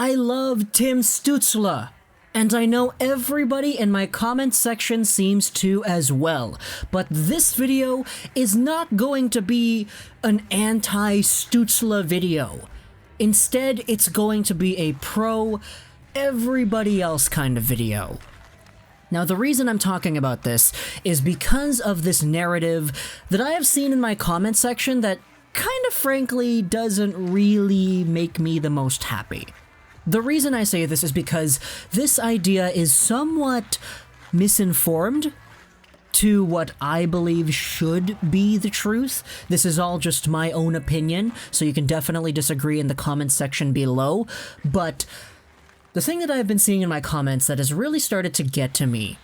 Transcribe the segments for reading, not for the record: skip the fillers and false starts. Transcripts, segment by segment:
I love Tim Stützle, and I know everybody in my comment section seems to as well, but this video is not going to be an anti-Stützle video. Instead, it's going to be a pro-everybody else kind of video. Now, the reason I'm talking about this is because of this narrative that I have seen in my comment section that kind of frankly doesn't really make me the most happy. The reason I say this is because this idea is somewhat misinformed to what I believe should be the truth. This is all just my own opinion, so you can definitely disagree in the comment section below, but the thing that I've been seeing in my comments that has really started to get to me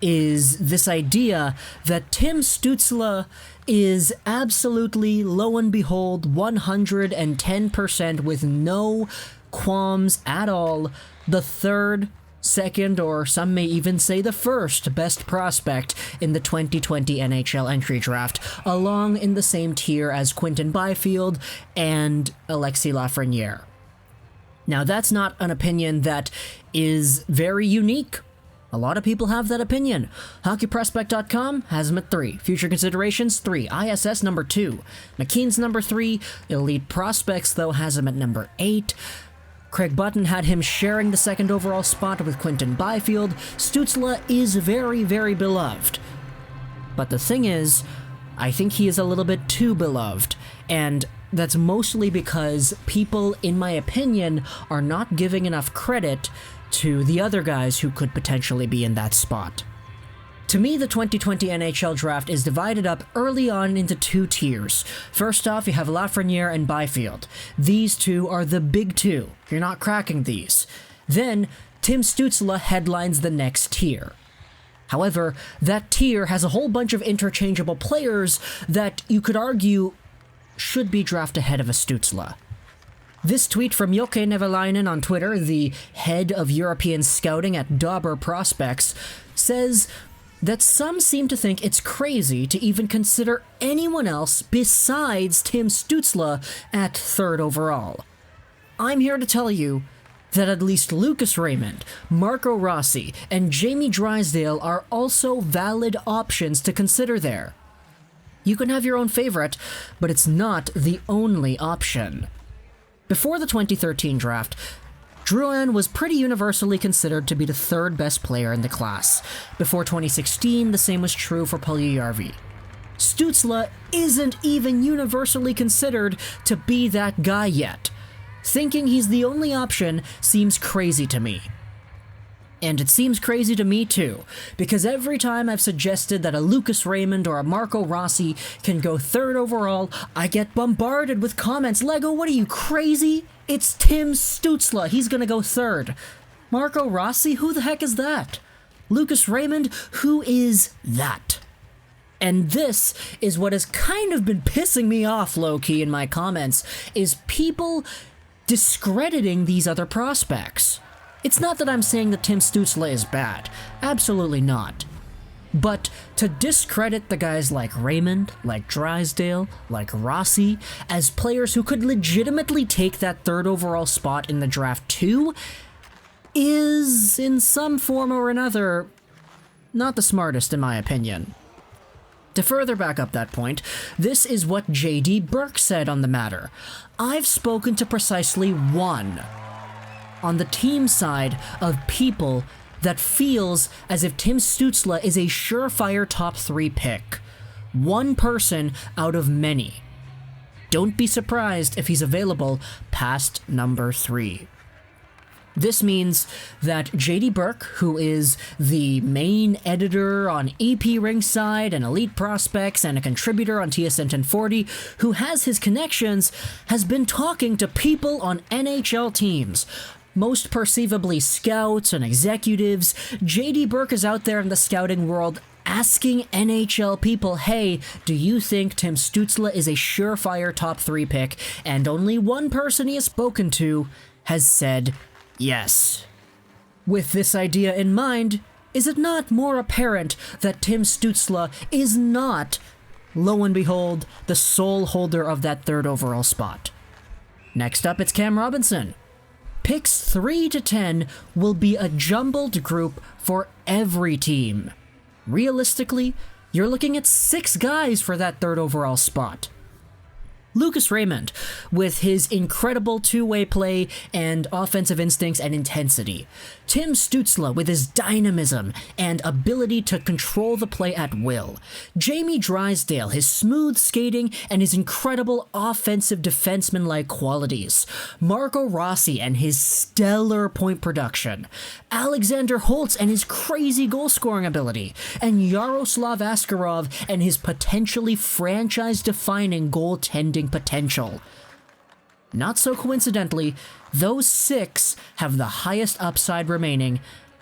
is this idea that Tim Stützle is absolutely, lo and behold, 110% with no qualms at all, the third, second, or some may even say the first best prospect in the 2020 NHL Entry Draft, along in the same tier as Quinton Byfield and Alexis Lafrenière. Now, that's not an opinion that is very unique. A lot of people have that opinion. HockeyProspect.com has him at 3. Future Considerations, 3. ISS, number 2. McKean's number 3. Elite Prospects, though, has him at number 8. Craig Button had him sharing the second overall spot with Quinton Byfield. Stützle is very, very beloved. But the thing is, I think he is a little bit too beloved, and that's mostly because people, in my opinion, are not giving enough credit to the other guys who could potentially be in that spot. To me, the 2020 NHL Draft is divided up early on into two tiers. First off, you have Lafrenière and Byfield. These two are the big two. You're not cracking these. Then, Tim Stützle headlines the next tier. However, that tier has a whole bunch of interchangeable players that you could argue should be drafted ahead of a Stützle. This tweet from Jocke Nevalainen on Twitter, the head of European scouting at Dauber Prospects, says that some seem to think it's crazy to even consider anyone else besides Tim Stützle at third overall. I'm here to tell you that at least Lucas Raymond, Marco Rossi, and Jamie Drysdale are also valid options to consider there. You can have your own favorite, but it's not the only option. Before the 2013 draft, Drouin was pretty universally considered to be the third best player in the class. Before 2016, the same was true for Puljujärvi. Stützle isn't even universally considered to be that guy yet. Thinking he's the only option seems crazy to me. And it seems crazy to me too, because every time I've suggested that a Lucas Raymond or a Marco Rossi can go third overall, I get bombarded with comments. Lego, what are you, crazy? It's Tim Stützle, he's gonna go third. Marco Rossi, who the heck is that? Lucas Raymond, who is that? And this is what has kind of been pissing me off low-key in my comments, is people discrediting these other prospects. It's not that I'm saying that Tim Stützle is bad. Absolutely not. But to discredit the guys like Raymond, like Drysdale, like Rossi, as players who could legitimately take that third overall spot in the draft too, is, in some form or another, not the smartest in my opinion. To further back up that point, this is what J.D. Burke said on the matter. I've spoken to precisely one on the team side of people that feels as if Tim Stützle is a surefire top 3 pick. One person out of many. Don't be surprised if he's available past number 3. This means that J.D. Burke, who is the main editor on EP Ringside and Elite Prospects and a contributor on TSN 1040, who has his connections, has been talking to people on NHL teams. Most perceivably scouts and executives. J.D. Burke is out there in the scouting world asking NHL people, hey, do you think Tim Stützle is a surefire top 3 pick? And only one person he has spoken to has said yes. With this idea in mind, is it not more apparent that Tim Stützle is not, lo and behold, the sole holder of that third overall spot? Next up, it's Cam Robinson. Picks 3 to 10 will be a jumbled group for every team. Realistically, you're looking at 6 guys for that 3rd overall spot. Lucas Raymond, with his incredible two-way play and offensive instincts and intensity. Tim Stützle, with his dynamism and ability to control the play at will. Jamie Drysdale, his smooth skating and his incredible offensive defenseman-like qualities. Marco Rossi and his stellar point production. Alexander Holtz and his crazy goal-scoring ability. And Yaroslav Askarov and his potentially franchise-defining goaltending potential. Not so coincidentally, those 6 have the highest upside remaining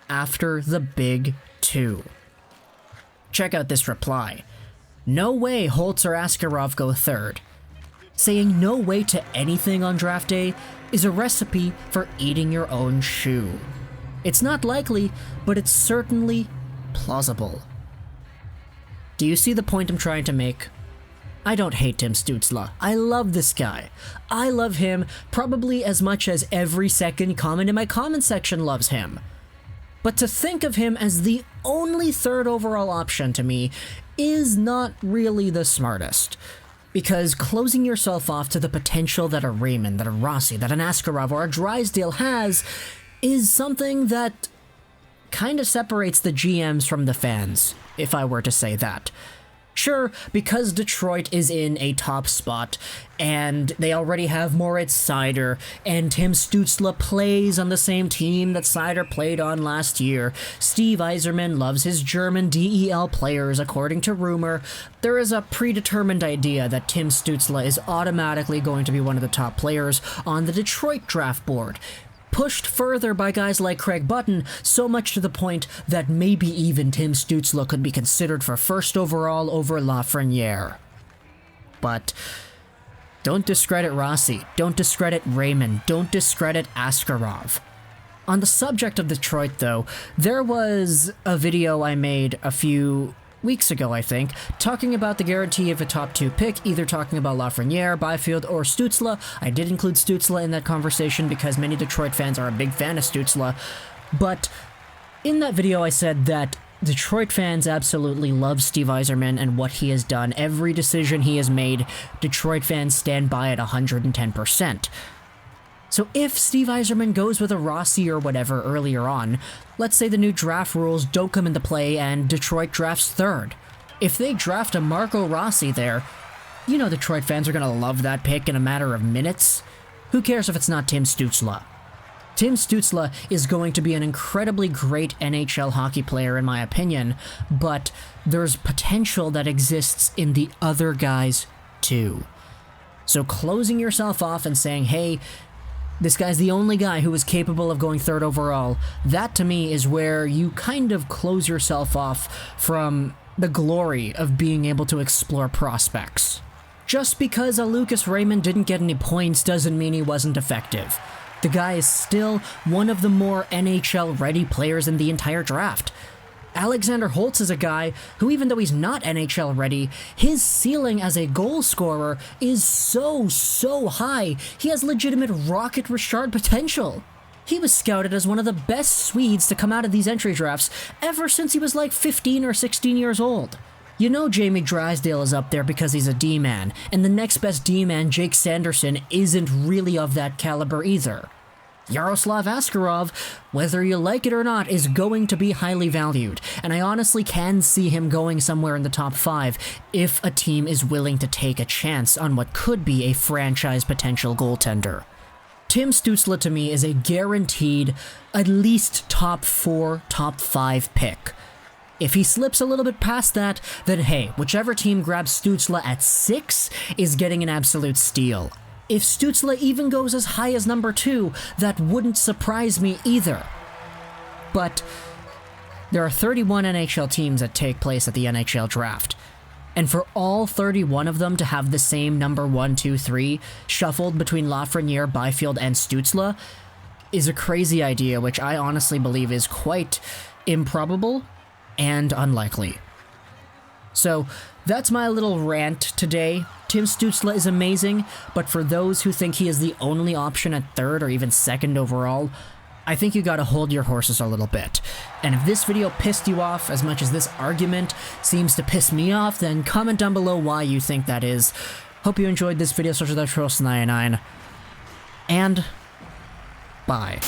after the big 2. Check out this reply. No way Holtz or Askarov go 3rd. Saying no way to anything on draft day is a recipe for eating your own shoe. It's not likely, but it's certainly plausible. Do you see the point I'm trying to make? I don't hate Tim Stützle. I love this guy. I love him probably as much as every second comment in my comment section loves him. But to think of him as the only 3rd overall option to me is not really the smartest. Because closing yourself off to the potential that a Raymond, that a Rossi, that an Askarov, or a Drysdale has is something that kind of separates the GMs from the fans, if I were to say that. Sure, because Detroit is in a top spot, and they already have Moritz Seider, and Tim Stützle plays on the same team that Seider played on last year. Steve Yzerman loves his German DEL players, according to rumor. There is a predetermined idea that Tim Stützle is automatically going to be one of the top players on the Detroit draft board. Pushed further by guys like Craig Button, so much to the point that maybe even Tim Stützle could be considered for 1st overall over Lafrenière. But don't discredit Rossi, don't discredit Raymond, don't discredit Askarov. On the subject of Detroit, though, there was a video I made a few weeks ago, I think, talking about the guarantee of a top 2 pick, either talking about Lafrenière, Byfield, or Stützle. I did include Stützle in that conversation because many Detroit fans are a big fan of Stützle, but in that video I said that Detroit fans absolutely love Steve Yzerman and what he has done. Every decision he has made, Detroit fans stand by at 110%. So if Steve Yzerman goes with a Rossi or whatever earlier on, let's say the new draft rules don't come into play and Detroit drafts 3rd. If they draft a Marco Rossi there, you know Detroit fans are going to love that pick in a matter of minutes. Who cares if it's not Tim Stützle? Tim Stützle is going to be an incredibly great NHL hockey player in my opinion, but there's potential that exists in the other guys too. So closing yourself off and saying, hey, this guy's the only guy who is capable of going 3rd overall, that to me is where you kind of close yourself off from the glory of being able to explore prospects. Just because a Lucas Raymond didn't get any points doesn't mean he wasn't effective. The guy is still one of the more NHL-ready players in the entire draft. Alexander Holtz is a guy who, even though he's not NHL ready, his ceiling as a goal scorer is so high. He has legitimate Rocket Richard potential. He was scouted as one of the best Swedes to come out of these entry drafts ever since he was like 15 or 16 years old. You know Jamie Drysdale is up there because he's a D-man, and the next best D-man, Jake Sanderson, isn't really of that caliber either. Yaroslav Askarov, whether you like it or not, is going to be highly valued, and I honestly can see him going somewhere in the top 5 if a team is willing to take a chance on what could be a franchise potential goaltender. Tim Stützle to me is a guaranteed at least top 4, top 5 pick. If he slips a little bit past that, then hey, whichever team grabs Stützle at 6 is getting an absolute steal. If Stützle even goes as high as number 2, that wouldn't surprise me either. But there are 31 NHL teams that take place at the NHL draft. And for all 31 of them to have the same number 1, 2, 3 shuffled between Lafrenière, Byfield, and Stützle is a crazy idea, which I honestly believe is quite improbable and unlikely. So that's my little rant today. Tim Stützle is amazing, but for those who think he is the only option at third or even second overall, I think you gotta hold your horses a little bit. And if this video pissed you off as much as this argument seems to piss me off, then comment down below why you think that is. Hope you enjoyed this video, such as that Trost 99, and bye.